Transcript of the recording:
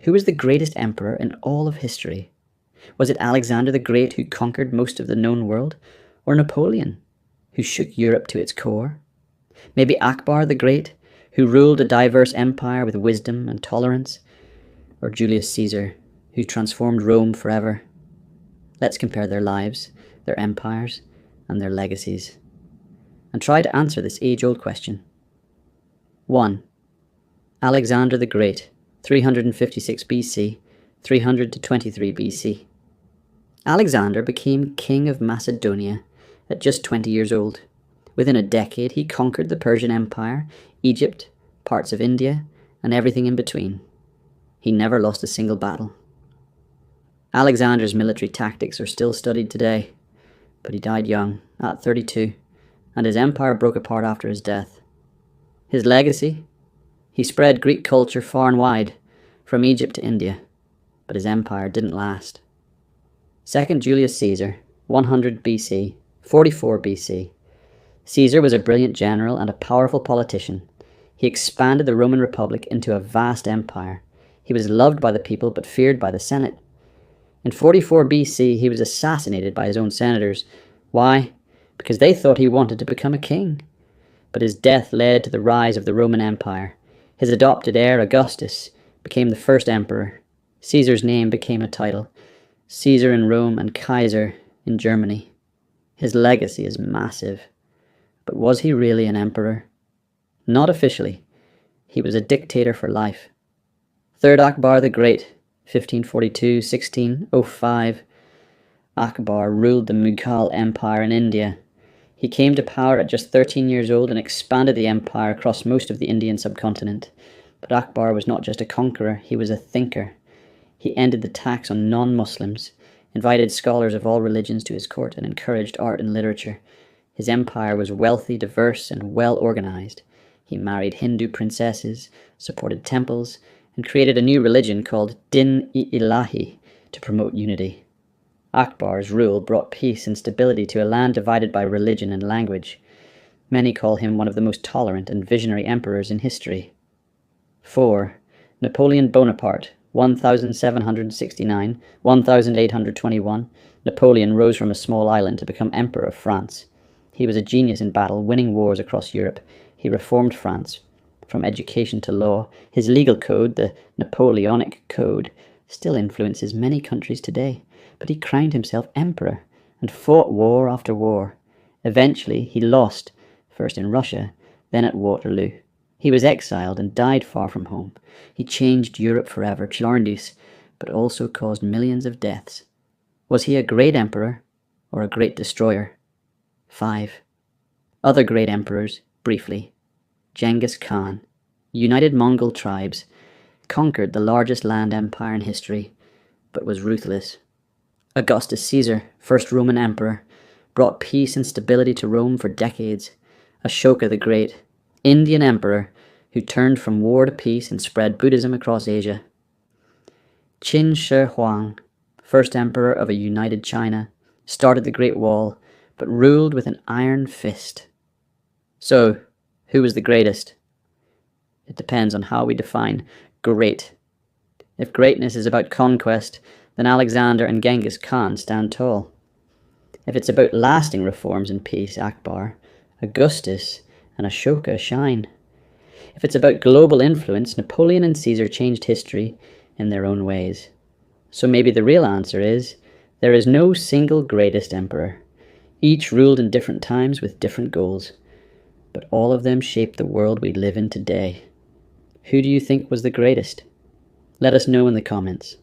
Who was the greatest emperor in all of history? Was it Alexander the Great, who conquered most of the known world? Or Napoleon, who shook Europe to its core? Maybe Akbar the Great, who ruled a diverse empire with wisdom and tolerance? Or Julius Caesar, who transformed Rome forever? Let's compare their lives, their empires, and their legacies, and try to answer this age-old question. 1. Alexander the Great, 356 BC, 300 to 23 BC. Alexander became king of Macedonia at just 20 years old. Within a decade, he conquered the Persian Empire, Egypt, parts of India, and everything in between. He never lost a single battle. Alexander's military tactics are still studied today, but he died young, at 32, and his empire broke apart after his death. His legacy? He spread Greek culture far and wide, from Egypt to India, but his empire didn't last. 2nd Julius Caesar, 100 BC, 44 BC. Caesar was a brilliant general and a powerful politician. He expanded the Roman Republic into a vast empire. He was loved by the people but feared by the Senate. In 44 BC, he was assassinated by his own senators. Why? Because they thought he wanted to become a king. But his death led to the rise of the Roman Empire. His adopted heir, Augustus, became the first emperor. Caesar's name became a title. Caesar in Rome and Kaiser in Germany. His legacy is massive. But was he really an emperor? Not officially. He was a dictator for life. 3rd Akbar the Great, 1542-1605. Akbar ruled the Mughal Empire in India. He came to power at just 13 years old and expanded the empire across most of the Indian subcontinent. But Akbar was not just a conqueror, he was a thinker. He ended the tax on non-Muslims, invited scholars of all religions to his court, and encouraged art and literature. His empire was wealthy, diverse, and well organized. He married Hindu princesses, supported temples, and created a new religion called Din-i-Ilahi to promote unity. Akbar's rule brought peace and stability to a land divided by religion and language. Many call him one of the most tolerant and visionary emperors in history. 4. Napoleon Bonaparte, 1769-1821. Napoleon rose from a small island to become Emperor of France. He was a genius in battle, winning wars across Europe. He reformed France, from education to law. His legal code, the Napoleonic Code, still influences many countries today. But he crowned himself emperor and fought war after war. Eventually, he lost, first in Russia, then at Waterloo. He was exiled and died far from home. He changed Europe forever, Charles, but also caused millions of deaths. Was he a great emperor or a great destroyer? 5. Other great emperors, briefly. Genghis Khan, united Mongol tribes, conquered the largest land empire in history, but was ruthless. Augustus Caesar, first Roman emperor, brought peace and stability to Rome for decades. Ashoka the Great, Indian emperor, who turned from war to peace and spread Buddhism across Asia. Qin Shi Huang, first emperor of a united China, started the Great Wall, but ruled with an iron fist. So, who was the greatest? It depends on how we define great. If greatness is about conquest, then Alexander and Genghis Khan stand tall. If it's about lasting reforms and peace, Akbar, Augustus, and Ashoka shine. If it's about global influence, Napoleon and Caesar changed history in their own ways. So maybe the real answer is, there is no single greatest emperor. Each ruled in different times with different goals, but all of them shaped the world we live in today. Who do you think was the greatest? Let us know in the comments.